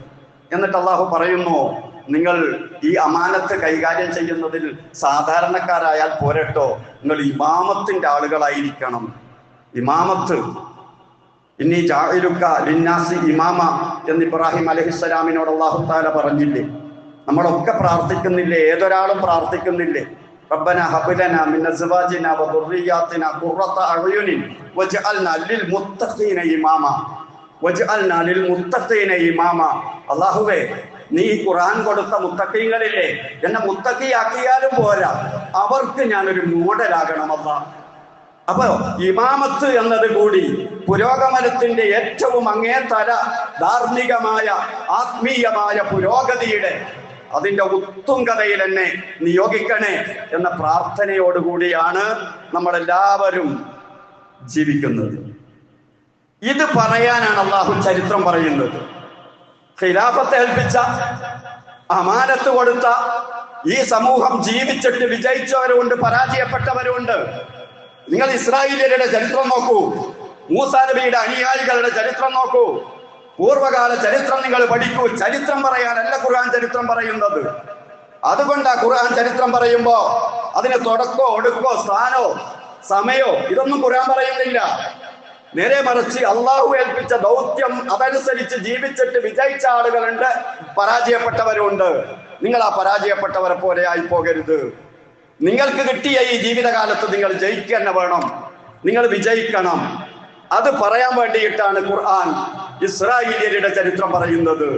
എന്നിട്ട് അല്ലാഹു പറയുന്നു, നിങ്ങൾ ഈ അമാനത്ത് കൈകാര്യം ചെയ്യുന്നതിൽ സാധാരണക്കാരായാൽ പോരട്ടോ, നിങ്ങൾ ഇമാമത്തിന്റെ ആളുകളായിരിക്കണം. ഇമാമത്ത്, ഇന്നി ജാഇലുക ലിന്നാസി ഇമാമ എന്ന് ഇബ്രാഹിം അലൈഹിസ്സലാമിനോട് അല്ലാഹു തആല പറഞ്ഞില്ലേ? നമ്മളൊക്കെ പ്രാർത്ഥിക്കുന്നില്ലേ? ഏതൊരാളും പ്രാർത്ഥിക്കുന്നില്ലേ? റബ്ബന ഹബ് ലനാ മിൻ അസ്വാജിനാ വ ദുർരിയ്യാതിനാ ഖുർറത അഅ്യുനിൻ വജ്അൽനാ ലിൽ മുത്തഖീന ഇമാമ, വജ്അൽനാ ലിൽ മുത്തഖീന ഇമാമ. അല്ലാഹുവേ, നീ ഖുർആൻ കൊടുത്ത മുത്തഖീങ്ങളില്ലേ, എന്നെ മുത്തഖിയാക്കിയാലും പോരാ, അവർക്ക് ഞാനൊരു മോഡലാകണം അല്ലാ. അപ്പൊ ഇമാമത്ത് എന്നത് കൂടി പുരോഗമനത്തിന്റെ ഏറ്റവും അങ്ങേതല ധാർമ്മികമായ ആത്മീയമായ പുരോഗതിയുടെ അതിന്റെ ഉത്തുംഗതയിൽ എന്നെ നിയോഗിക്കണേ എന്ന പ്രാർത്ഥനയോടുകൂടിയാണ് നമ്മളെല്ലാവരും ജീവിക്കുന്നത്. ഇത് പറയാനാണ് അള്ളാഹു ചരിത്രം പറയുന്നത്. ഖിലാഫത്ത് ഏൽപ്പിച്ച, അമാനത്ത് കൊടുത്ത ഈ സമൂഹം ജീവിച്ചിട്ട് വിജയിച്ചവരുമുണ്ട്, പരാജയപ്പെട്ടവരുമുണ്ട്. നിങ്ങൾ ഇസ്രായേലിയരുടെ ചരിത്രം നോക്കൂ, മൂസാ നബിയുടെ അനുയായികളുടെ ചരിത്രം നോക്കൂ, പൂർവകാല ചരിത്രം നിങ്ങൾ പഠിക്കൂ. ചരിത്രം പറയാനല്ല ഖുർആൻ ചരിത്രം പറയുന്നത്. അതുകൊണ്ടാ ഖുർആൻ ചരിത്രം പറയുമ്പോ അതിന് തുടക്കോ ഒടുക്കോ സ്ഥാനോ സമയോ ഇതൊന്നും ഖുർആൻ പറയുന്നില്ല. നേരെ മറിച്ച് അള്ളാഹു ഏൽപ്പിച്ച ദൗത്യം അതനുസരിച്ച് ജീവിച്ചിട്ട് വിജയിച്ച ആളുകളുണ്ട്, പരാജയപ്പെട്ടവരുണ്ട്. നിങ്ങൾ ആ പരാജയപ്പെട്ടവരെ പോലെ ആയി പോകരുത്. നിങ്ങൾക്ക് കിട്ടിയ ഈ ജീവിതകാലത്ത് നിങ്ങൾ ജയിക്കുക തന്നെ വേണം, നിങ്ങൾ വിജയിക്കണം. അത് പറയാൻ വേണ്ടിയിട്ടാണ് ഖുർആൻ ഇസ്രായേലിയരുടെ ചരിത്രം പറയുന്നത്.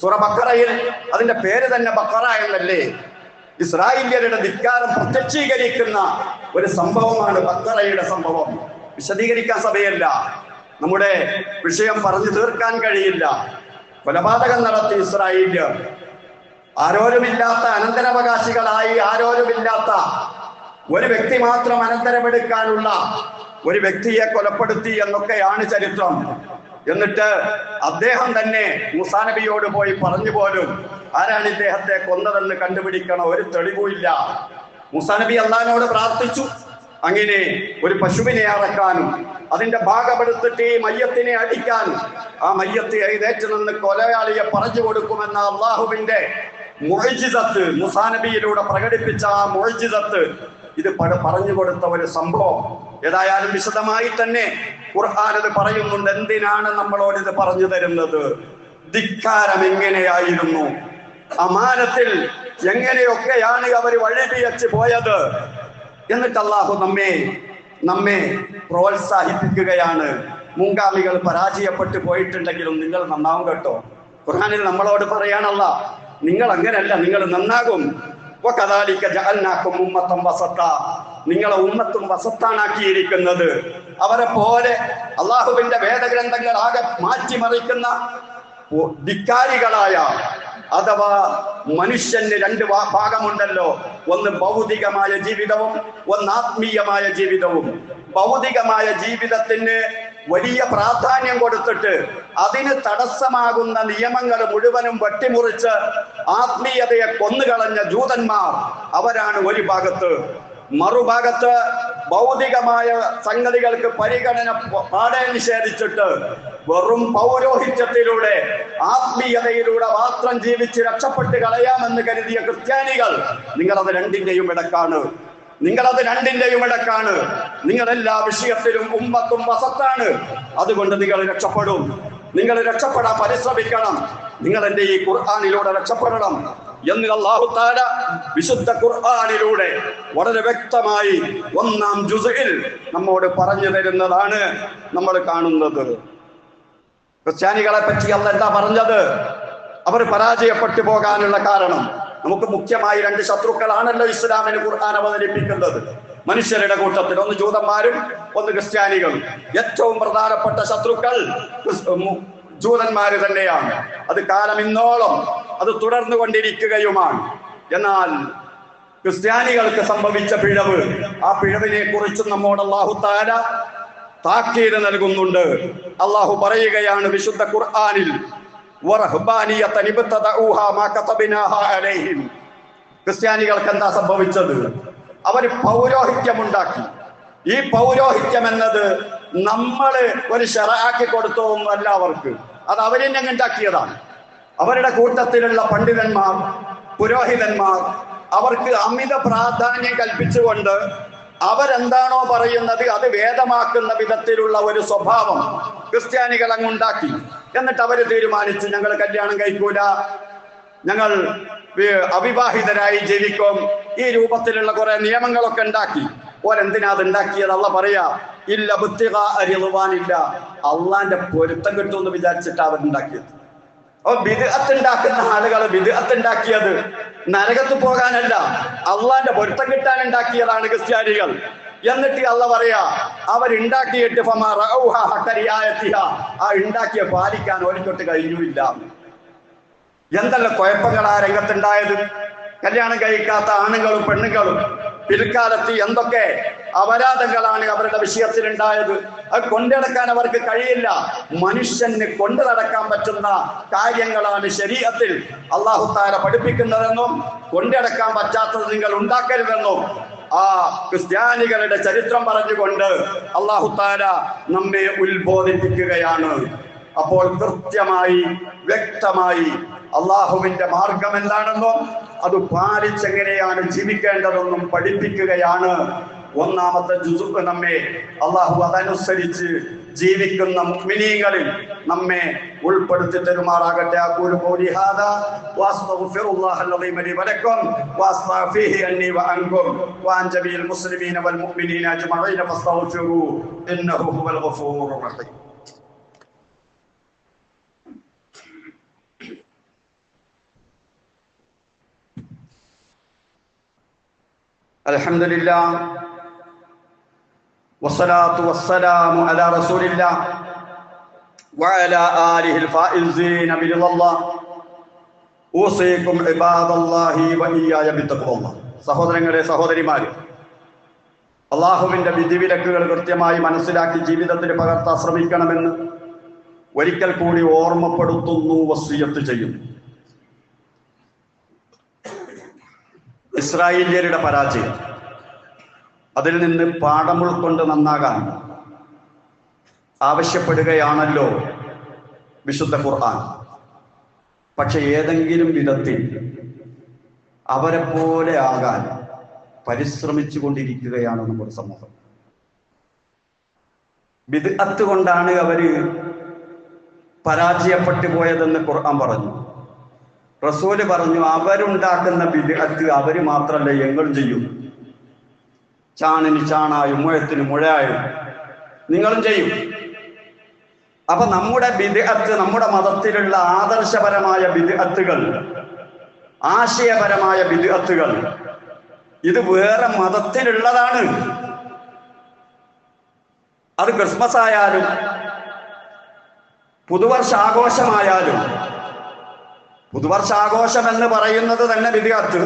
സൂറ ബഖറയിൽ അതിന്റെ പേര് തന്നെ ബഖറ എന്നല്ലേ? ഇസ്രായേലിയരുടെ ധിക്കാരം പ്രത്യക്ഷീകരിക്കുന്ന ഒരു സംഭവമാണ് ബഖറയുടെ സംഭവം. വിശദീകരിക്കാൻ സമയമല്ല, നമ്മുടെ വിഷയം പറഞ്ഞു തീർക്കാൻ കഴിയില്ല. കൊലപാതകം നടത്തി ഇസ്രായേലിയർ. ആരോരുമില്ലാത്ത അനന്തരാവകാശികളായി, ആരോരുമില്ലാത്ത ഒരു വ്യക്തി മാത്രം അനന്തരമെടുക്കാനുള്ള ഒരു വ്യക്തിയെ കൊലപ്പെടുത്തി എന്നൊക്കെയാണ് ചരിത്രം. എന്നിട്ട് അദ്ദേഹം തന്നെ മൂസാ നബിയോട് പോയി പറഞ്ഞു പോലും ആരാണ് ഇദ്ദേഹത്തെ കൊന്നതെന്ന് കണ്ടുപിടിക്കണം, ഒരു തെളിവുമില്ല. മൂസാ നബി അല്ലാഹുവിനോട് പ്രാർത്ഥിച്ചു, അങ്ങനെ ഒരു പശുവിനെ അറക്കാനും അതിന്റെ ഭാഗമെടുത്തിട്ട് ഈ മയ്യത്തിനെ അടിക്കാനും ആ മയ്യത്ത് എഴുന്നേറ്റ് നിന്ന് കൊലയാളിയെ പറഞ്ഞു കൊടുക്കുമെന്ന അള്ളാഹുവിന്റെ മുഅ്ജിസത്ത് മൂസാ നബിയിലൂടെ പ്രകടിപ്പിച്ച ആ മുഅ്ജിസത്ത് ഇത് പറഞ്ഞു കൊടുത്ത ഒരു സംഭവം. ഏതായാലും വിശദമായി തന്നെ ഖുർആൻ ഇത് പറയുന്നുണ്ട്. എന്തിനാണ് നമ്മളോട് ഇത് പറഞ്ഞു തരുന്നത്? ധിക്കാരം എങ്ങനെയായിരുന്നു, അമാനത്തിൽ എങ്ങനെയൊക്കെയാണ് അവർ വഴിപിഴച്ച് പോയത് എന്നിട്ട് അള്ളാഹു നമ്മെ പ്രോത്സാഹിപ്പിക്കുകയാണ്. മുൻഗാമികൾ പരാജയപ്പെട്ടു പോയിട്ടുണ്ടെങ്കിലും നിങ്ങൾ നന്നാവും കേട്ടോ. ഖുർആനിൽ നമ്മളോട് പറയാനല്ല, നിങ്ങൾ അങ്ങനെയല്ല, നിങ്ങൾ നന്നാകും. നിങ്ങളെ ഉമ്മത്തും വസത്താനാക്കിയിരിക്കുന്നത്. അവരെ പോലെ അള്ളാഹുവിന്റെ വേദഗ്രന്ഥങ്ങൾ ആകെ മാറ്റിമറിക്കുന്ന ധിക്കാരികളായ, അഥവാ മനുഷ്യന് രണ്ട് ഭാഗമുണ്ടല്ലോ, ഒന്ന് ഭൗതികമായ ജീവിതവും ഒന്ന് ആത്മീയമായ ജീവിതവും. ഭൗതികമായ ജീവിതത്തിന് വലിയ പ്രാധാന്യം കൊടുത്തിട്ട് അതിന് തടസ്സമാകുന്ന നിയമങ്ങൾ മുഴുവനും വെട്ടിമുറിച്ച് ആത്മീയതയെ കൊന്നുകളഞ്ഞ ജൂതന്മാർ, അവരാണ് ഒരു ഭാഗത്ത്. മറുഭാഗത്ത് ഭൗതികമായ സംഗതികൾക്ക് പരിഗണന പാടെ നിഷേധിച്ചിട്ട് വെറും പൗരോഹിത്യത്തിലൂടെ ആത്മീയതയിലൂടെ മാത്രം ജീവിച്ച് രക്ഷപ്പെട്ട് കളയാമെന്ന് കരുതിയ ക്രിസ്ത്യാനികൾ. നിങ്ങളത് രണ്ടിന്റെയും ഇടക്കാണ്. നിങ്ങൾ എല്ലാ വിഷയത്തിലും ഉമ്മത്തും വസത്താണ്. അതുകൊണ്ട് നിങ്ങൾ രക്ഷപ്പെടും. നിങ്ങൾ രക്ഷപ്പെടാൻ പരിശ്രമിക്കണം. നിങ്ങൾ എന്റെ ഈ ഖുർആനിലൂടെ രക്ഷപ്പെടണം എന്ന് അല്ലാഹു തആല വിശുദ്ധ ഖുർആനിലൂടെ വളരെ വ്യക്തമായി 1-ാം ജുസ്ഇൽ നമ്മോട് പറഞ്ഞു തരുന്നതാണ് നമ്മൾ കാണുന്നത്. ക്രിസ്ത്യാനികളെ പറ്റി അല്ലാഹു എന്താ പറഞ്ഞത്? അവർ പരാജയപ്പെട്ടു പോകാനുള്ള കാരണം, നമുക്ക് മുഖ്യമായി 2 ശത്രുക്കളാണല്ലോ ഇസ്ലാമിന് ഖുർആൻ അവതരിപ്പിക്കുന്നത്. മനുഷ്യരുടെ കൂട്ടത്തിൽ ഒന്ന് ജൂതന്മാരും ഒന്ന് ക്രിസ്ത്യാനികളും. ഏറ്റവും പ്രധാനപ്പെട്ട ശത്രുക്കൾ ജൂതന്മാര് തന്നെയാണ്. അത് കാലം ഇന്നോളം അത് തുടർന്നു കൊണ്ടിരിക്കുകയുമാണ്. എന്നാൽ ക്രിസ്ത്യാനികൾക്ക് സംഭവിച്ച പിഴവ്, ആ പിഴവിനെ കുറിച്ച് നമ്മോട് അല്ലാഹു തആല താക്കീത് നൽകുന്നുണ്ട്. അല്ലാഹു പറയുകയാണ് വിശുദ്ധ ഖുർആനിൽ, ക്രിസ്ത്യാനികൾക്ക് എന്താ സംഭവിച്ചത്? അവർ പൗരോഹിത്യമുണ്ടാക്കി. ഈ പൗരോഹിത്യം എന്നത് നമ്മള് ഒരു ശറഅാക്കി കൊടുത്തതൊന്നുമല്ല അവർക്ക്, അത് അവരെന്നെ ഉണ്ടാക്കിയതാണ്. അവരുടെ കൂട്ടത്തിലുള്ള പണ്ഡിതന്മാർ, പുരോഹിതന്മാർ അവർക്ക് അമിത പ്രാധാന്യം കൽപ്പിച്ചുകൊണ്ട് അവരെന്താണോ പറയുന്നത് അത് വേദമാക്കുന്ന വിധത്തിലുള്ള ഒരു സ്വഭാവം ക്രിസ്ത്യാനികൾ അങ്ങുണ്ടാക്കി. എന്നിട്ട് അവര് തീരുമാനിച്ചു, ഞങ്ങൾ കല്യാണം കഴിക്കൂല, ഞങ്ങൾ അവിവാഹിതരായി ജീവിക്കും. ഈ രൂപത്തിലുള്ള കുറെ നിയമങ്ങളൊക്കെ ഉണ്ടാക്കി. ഓരെന്തിനാ അത് ഉണ്ടാക്കിയത്? അള്ളാഹ് പറയാ, ഇല്ല ബുദ്ധില്ല, അള്ളാന്റെ പൊരുത്തം കിട്ടുമെന്ന് വിചാരിച്ചിട്ട് അവരുണ്ടാക്കിയത്. അപ്പൊ ബിദ്അത്ത് ഉണ്ടാക്കുന്ന ആളുകൾ ബിദ്അത്ത് ഉണ്ടാക്കിയത് നരകത്ത് പോകാനല്ല, അള്ളാന്റെ പൊരുത്തം കിട്ടാൻ ഉണ്ടാക്കിയതാണ് ക്രിസ്ത്യാനികൾ. എന്നിട്ട് അള്ളാഹ് പറയാ, അവരുണ്ടാക്കിയിട്ട് ആ ഉണ്ടാക്കിയ പാലിക്കാൻ ഓരിക്കൊട്ട് കഴിഞ്ഞില്ല. എന്തെല്ലാം കുഴപ്പങ്ങളാ രംഗത്തുണ്ടായത്. കല്യാണം കഴിക്കാത്ത ആണുങ്ങളും പെണ്ണുങ്ങളും പിൽക്കാലത്ത് എന്തൊക്കെ അപരാധങ്ങളാണ് അവരുടെ വിഷയത്തിൽ ഉണ്ടായത്. അത് കൊണ്ടുനടക്കാൻ അവർക്ക് കഴിയില്ല. മനുഷ്യന് കൊണ്ടു നടക്കാൻ പറ്റുന്ന കാര്യങ്ങളാണ് ശരീഅത്തിൽ അല്ലാഹു തആല പഠിപ്പിക്കുന്നതെന്നും കൊണ്ടുനടക്കാൻ പറ്റാത്തത് നിങ്ങൾ ഉണ്ടാക്കരുതെന്നും ആ ക്രിസ്ത്യാനികളുടെ ചരിത്രം പറഞ്ഞുകൊണ്ട് അല്ലാഹു തആല നമ്മെ ഉത്ബോധിപ്പിക്കുകയാണ്. അപ്പോൾ കൃത്യമായി വ്യക്തമായി അള്ളാഹുവിന്റെ മാർഗം എന്താണെന്നും അത് പാലിച്ചെങ്ങനെയാണ് ജീവിക്കേണ്ടതെന്നും പഠിപ്പിക്കുകയാണ്. ഒന്നാമത്തെ ജുസുഫ് നമ്മെ അള്ളാഹു അതനുസരിച്ച് ജീവിക്കുന്ന മുഅ്മിനീങ്ങളിൽ നമ്മെ ഉൾപ്പെടുത്തി തരുമാറാകട്ടെ. അഖൂലു ഖൗലി ഹാദാ വഅസ്തഗ്ഫിറുല്ലാഹൽ അലീം ലി വലക്കും വഅസ്തഗ്ഫിഹി അന്നി വഅൻകും വഅൻ ജമീഇൽ മുസ്ലിമീന വൽ മുഅ്മിനീന അജ്മഈന ഫസ്തഗ്ഫിറൂ ഇന്നഹു ഹുവൽ ഗഫൂറുർ റഹീം. അൽഹംദുലില്ലാഹ് വസ്സലാത്തു വസ്സലാമു അലാ റസൂലില്ലാഹ് വഅലാ ആലിഹിൽ ഫായിസീന ബിറിദല്ലാഹ് ഊസീകും ഇബാദല്ലാഹി വഇയ്യായ ബിത്തഖ്വല്ലാഹ്. സഹോദരങ്ങളെ, സഹോദരിമാരെ, അള്ളാഹുവിന്റെ വിധിവിലക്കുകൾ കൃത്യമായി മനസ്സിലാക്കി ജീവിതത്തിൽ പകർത്താൻ ശ്രമിക്കണമെന്ന് ഒരിക്കൽ കൂടി ഓർമ്മപ്പെടുത്തുന്നു, വസിയ്യത്ത് ചെയ്യുന്നു. ഇസ്രായേല്യരുടെ പരാജയം, അതിൽ നിന്ന് പാഠം ഉൾക്കൊണ്ട് നന്നാകാൻ ആവശ്യപ്പെടുകയാണല്ലോ വിശുദ്ധ ഖുർആൻ. പക്ഷെ ഏതെങ്കിലും വിധത്തിൽ അവരെ പോലെ ആകാൻ പരിശ്രമിച്ചു കൊണ്ടിരിക്കുകയാണ് നമ്മുടെ സമൂഹം. ബിദ്അത്ത് കൊണ്ടാണ് അവര് പരാജയപ്പെട്ടു പോയതെന്ന് ഖുർആൻ പറഞ്ഞു. റസൂല് പറഞ്ഞു, അവരുണ്ടാക്കുന്ന ബിദ്അത്ത് അവര് മാത്രല്ല ഞങ്ങളും ചെയ്യും. ചാണിന് ചാണായും മുഴത്തിന് മുഴയായും നിങ്ങളും ചെയ്യും. അപ്പൊ നമ്മുടെ ബിദ്അത്ത്, നമ്മുടെ മതത്തിലുള്ള ആദർശപരമായ ബിദ്അത്തുകൾ, ആശയപരമായ ബിദ്അത്തുകൾ, ഇത് വേറെ മതത്തിലുള്ളതാണ്. അത് ക്രിസ്മസ് ആയാലും പുതുവർഷാഘോഷമായാലും, പുതുവർഷാഘോഷം എന്ന് പറയുന്നത് തന്നെ ബിദ്അത്ത്.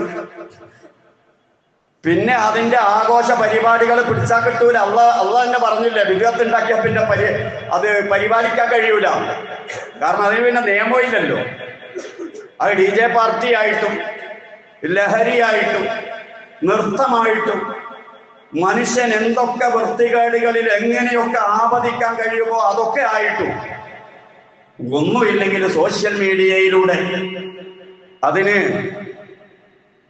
പിന്നെ അതിന്റെ ആഘോഷ പരിപാടികൾ പിടിച്ചാൽ കിട്ടൂല. അള്ളാഹ് തന്നെ പറഞ്ഞില്ലേ, ബിദ്അത്ത് ഉണ്ടാക്കിയ പിന്നെ അത് പരിപാലിക്കാൻ കഴിയൂല. കാരണം അതിന് പിന്നെ നിയമമില്ലല്ലോ. അത് DJ പാർട്ടി ആയിട്ടും ലഹരിയായിട്ടും നൃത്തമായിട്ടും മനുഷ്യൻ എന്തൊക്കെ വൃത്തികേടുകളിൽ എങ്ങനെയൊക്കെ ആപതിക്കാൻ കഴിയുമോ അതൊക്കെ ആയിട്ടും, ഒന്നുമില്ലെങ്കിൽ സോഷ്യൽ മീഡിയയിലൂടെ അതിന്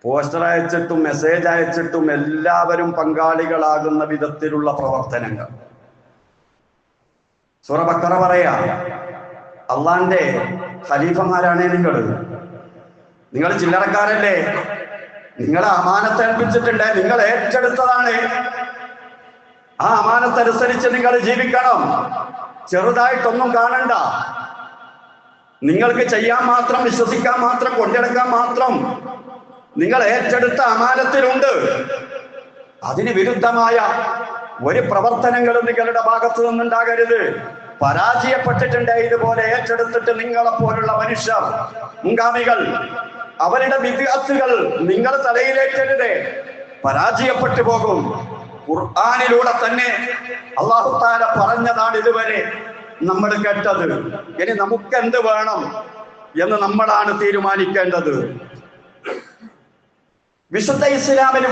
പോസ്റ്റർ അയച്ചിട്ടും മെസ്സേജ് അയച്ചിട്ടും എല്ലാവരും പങ്കാളികളാകുന്ന വിധത്തിലുള്ള പ്രവർത്തനങ്ങൾ. സൂറ ബഖറ പറയാ, അള്ളാന്റെ ഖലീഫമാരാണേ നിങ്ങൾ ചില്ലറക്കാരല്ലേ, നിങ്ങളെ അമാനത്ത് ഏൽപ്പിച്ചിട്ടുണ്ട്, നിങ്ങൾ ഏറ്റെടുത്തതാണ്. ആ അമാനത്തനുസരിച്ച് നിങ്ങൾ ജീവിക്കണം. ചെറുതായിട്ടൊന്നും കാണണ്ട. നിങ്ങൾക്ക് ചെയ്യാൻ മാത്രം, വിശ്വസിക്കാൻ മാത്രം, കൊണ്ടെടുക്കാൻ മാത്രം നിങ്ങൾ ഏറ്റെടുത്ത അമാനത്തിലുണ്ട്. അതിന് വിരുദ്ധമായ ഒരു പ്രവർത്തനങ്ങളും നിങ്ങളുടെ ഭാഗത്തു നിന്നുണ്ടാകരുത്. പരാജയപ്പെട്ടിട്ടുണ്ട് ഇതുപോലെ ഏറ്റെടുത്തിട്ട് നിങ്ങളെപ്പോലുള്ള മനുഷ്യർ, മുൻഗാമികൾ, അവരുടെ ബിദ്അത്തുകൾ നിങ്ങൾ തലയിലേറ്റരുത്. പരാജയപ്പെട്ടു പോകും. ഖുർആനിലൂടെ തന്നെ അല്ലാഹു തആല പറഞ്ഞതാണ് ഇതുവരെ നമ്മൾ കേട്ടത്. ഇനി നമുക്ക് എന്ത് വേണം എന്ന് നമ്മളാണ് തീരുമാനിക്കേണ്ടത്. വിശുദ്ധ ഇസ്ലാമിന്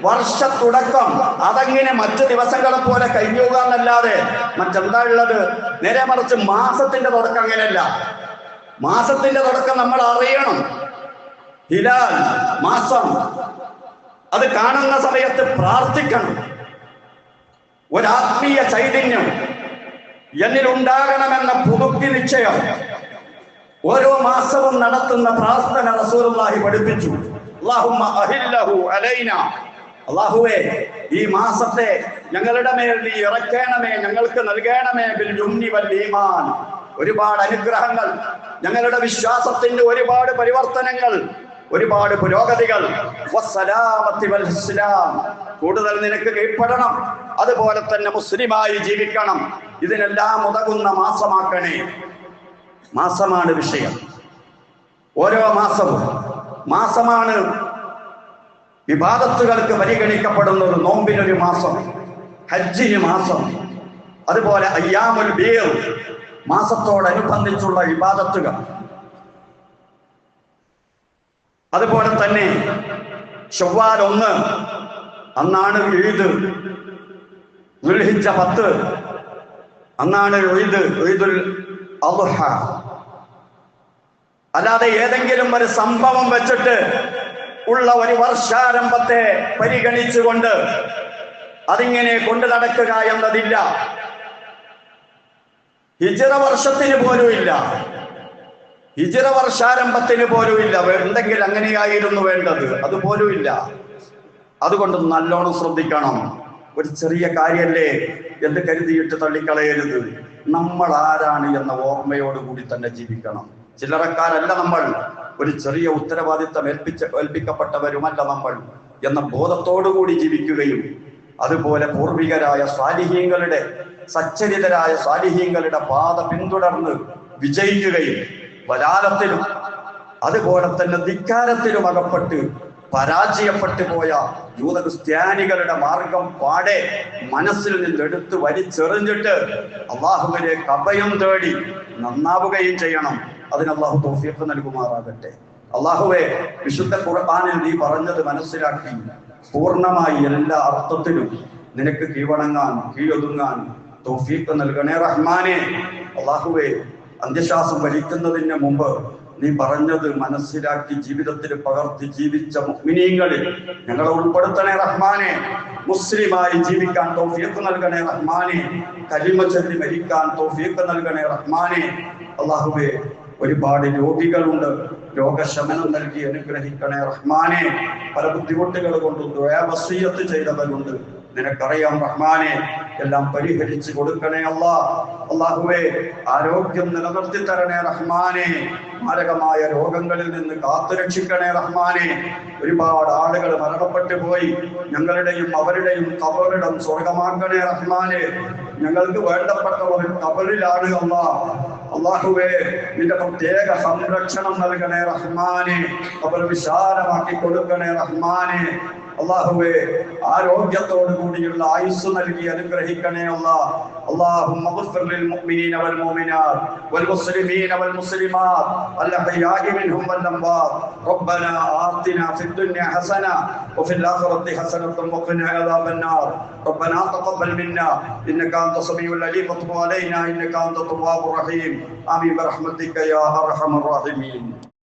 വർഷത്തുടക്കം അതങ്ങനെ മറ്റു ദിവസങ്ങളെ പോലെ കഴിഞ്ഞുക എന്നല്ലാതെ മറ്റെന്താ ഉള്ളത്? നേരെ മറിച്ച് മാസത്തിന്റെ തുടക്കം അങ്ങനെയല്ല. മാസത്തിന്റെ തുടക്കം നമ്മൾ അറിയണം. ഹിലാൽ മാസം, അത് കാണുന്ന സമയത്ത് പ്രാർത്ഥിക്കണം. ഒരാത്മീയ ചൈതന്യം എന്നിലുണ്ടാകണമെന്ന പുതുക്കി നിശ്ചയം ഓരോ മാസവും നടത്തുന്ന പ്രാർത്ഥന റസൂലുള്ളാഹി പഠിപ്പിച്ചു. അല്ലാഹുമ്മ അഹില്ലഹു അലൈന, അല്ലാഹുവേ ഈ മാസത്തെ ഞങ്ങളുടെ മേൽ നീ ഇറക്കണമേ, ഞങ്ങൾക്ക് നൽകണമേ ബിൽ യുംനി വൽ ഈമാൻ, ഒരുപാട് അനുഗ്രഹങ്ങൾ, ഞങ്ങളുടെ വിശ്വാസത്തിന്റെ ഒരുപാട് പരിവർത്തനങ്ങൾ, ഒരുപാട് പുരോഗതികൾ, വസ്സലാമത്തി വൽ ഇസ്ലാം, കൂടുതൽ നിനക്ക് കീഴ്പ്പെടണം, അതുപോലെ തന്നെ മുസ്ലിമായി ജീവിക്കണം. ഇതിനെല്ലാം ഉതകുന്ന മാസമാക്കണേ. മാസമാണ് വിഷയം. ഓരോ മാസവും മാസമാണ് ഇബാദത്തുകൾക്ക് പരിഗണിക്കപ്പെടുന്നത് നോമ്പിനൊരു മാസം, ഹജ്ജിന് മാസം, അതുപോലെ അയ്യാമുൽ ബീർ മാസത്തോടനുബന്ധിച്ചുള്ള ഇബാദത്തുകൾ, അതുപോലെ തന്നെ ശവ്വാൽ 1 അന്നാണ് ഈദ്, ദുൽഹിജ്ജ 10 അന്നാണ് ഈദുൽ അദ്ഹ. അല്ലാതെ ഏതെങ്കിലും ഒരു സംഭവം വെച്ചിട്ട് ഉള്ള ഒരു വർഷാരംഭത്തെ പരിഗണിച്ചുകൊണ്ട് അതിങ്ങനെ കൊണ്ടു നടക്കുക എന്നതില്ല. ഹിജ്റ വർഷത്തിന് പോലും ഇല്ല, ഹിജ്റ വർഷാരംഭത്തിന് പോലും ഇല്ല. ഉണ്ടെങ്കിൽ അങ്ങനെയായിരുന്നു വേണ്ടത്, അതുപോലും ഇല്ല. അതുകൊണ്ട് നല്ലോണം ശ്രദ്ധിക്കണം. ഒരു ചെറിയ കാര്യല്ലേ എന്ന് കരുതിയിട്ട് തള്ളിക്കളയരുത്. നമ്മൾ ആരാണ് എന്ന ഓർമ്മയോടുകൂടി തന്നെ ജീവിക്കണം. ചില്ലറക്കാരല്ല നമ്മൾ, ഒരു ചെറിയ ഉത്തരവാദിത്തം ഏൽപ്പിക്കപ്പെട്ടവരുമല്ല നമ്മൾ എന്ന ബോധത്തോടുകൂടി ജീവിക്കുകയും അതുപോലെ പൂർവികരായ സ്വാലിഹീങ്ങളുടെ, സച്ചരിതരായ സ്വാലിഹീങ്ങളുടെ പാത പിന്തുടർന്ന് വിജയിക്കുകയും വലാലത്തിലും അതുപോലെ തന്നെ ധിക്കാരത്തിലും അകപ്പെട്ട് പരാജയപ്പെട്ടു പോയ യൂത ക്രിസ്ത്യാനികളുടെ മാർഗം പാടെ മനസ്സിൽ നിന്ന് എടുത്ത് വലിച്ചെറിഞ്ഞിട്ട് അള്ളാഹുവിലേക്ക് അഭയം തേടി നന്നാവുകയും ചെയ്യണം. അതിന് അള്ളാഹു തൗഫീഖ് നൽകുമാറാകട്ടെ. അള്ളാഹുവേ, വിശുദ്ധ ഖുർആനിൽ നീ പറഞ്ഞത് മനസ്സിലാക്കി പൂർണ്ണമായി എല്ലാ അർത്ഥത്തിലും നിനക്ക് കീഴടങ്ങാൻ, കീഴൊതുങ്ങാൻ തൗഫീഖ് നൽകണേ റഹ്മാനെ. അള്ളാഹുവേ, അന്ത്യശ്വാസം വലിക്കുന്നതിന് മുമ്പ് നീ പറഞ്ഞത് മനസ്സിലാക്കി ജീവിതത്തിൽ പകർത്തി ജീവിച്ച മുഅ്മിനീങ്ങളിൽ ഞങ്ങളെ ഉൾപ്പെടുത്തണേ റഹ്മാനെ. മുസ്ലിമായി ജീവിക്കാൻ തൗഫീഖ് നൽകണേ റഹ്മാനെ. കലിമ ചൊല്ലി മരിക്കാൻ തൗഫീഖ് നൽകണേ റഹ്മാനെ. അല്ലാഹുവേ, ഒരുപാട് രോഗികളുണ്ട്, രോഗശമനം നൽകി അനുഗ്രഹിക്കണേ റഹ്മാനെ. പല ബുദ്ധിമുട്ടുകൾ കൊണ്ട് ദുആ വസിയ്യത്ത് ചെയ്തവരുണ്ട്, നിനക്കറിയാം റഹ്മാനെ. എല്ലാം പരിഹരിച്ചു കൊടുക്കണേ അല്ലാഹുവേ. ആരോഗ്യം നിലനിർത്തി തരണേ റഹ്മാനെ. മാരകമായ രോഗങ്ങളിൽ നിന്ന് കാത്തുരക്ഷിക്കണേ റഹ്മാനെ. ഒരുപാട് ആളുകൾ മരണപ്പെട്ടു പോയി, ഞങ്ങളുടെയും അവരുടെയും ഖബറിടം സ്വർഗമാക്കണേ റഹ്മാനെ. ഞങ്ങൾക്ക് വേണ്ടപ്പെട്ടവർ ഖബറിലാണ് അല്ലാഹുവേ. നിന്റെ പ്രത്യേക സംരക്ഷണം നൽകണേ റഹ്മാനെ. ഖബർ വിശാലമാക്കി കൊടുക്കണേ റഹ്മാനെ. അല്ലാഹുവേ, ആരോഗ്യത്തോടു കൂടിയുള്ള ആയുസ് നൽകി അനുഗ്രഹിക്കണേ اللهم اغفر للمؤمنين والمؤمنات والمسلمين والمسلمات الأحياء منهم والأموات. ربنا آتنا في الدنيا حسنة وفي الآخرة حسنة وقنا عذاب النار. ربنا تقبل منا إنك أنت السميع العليم وتب علينا إنك أنت التواب الرحيم. آمين برحمتك يا أرحم الراحمين.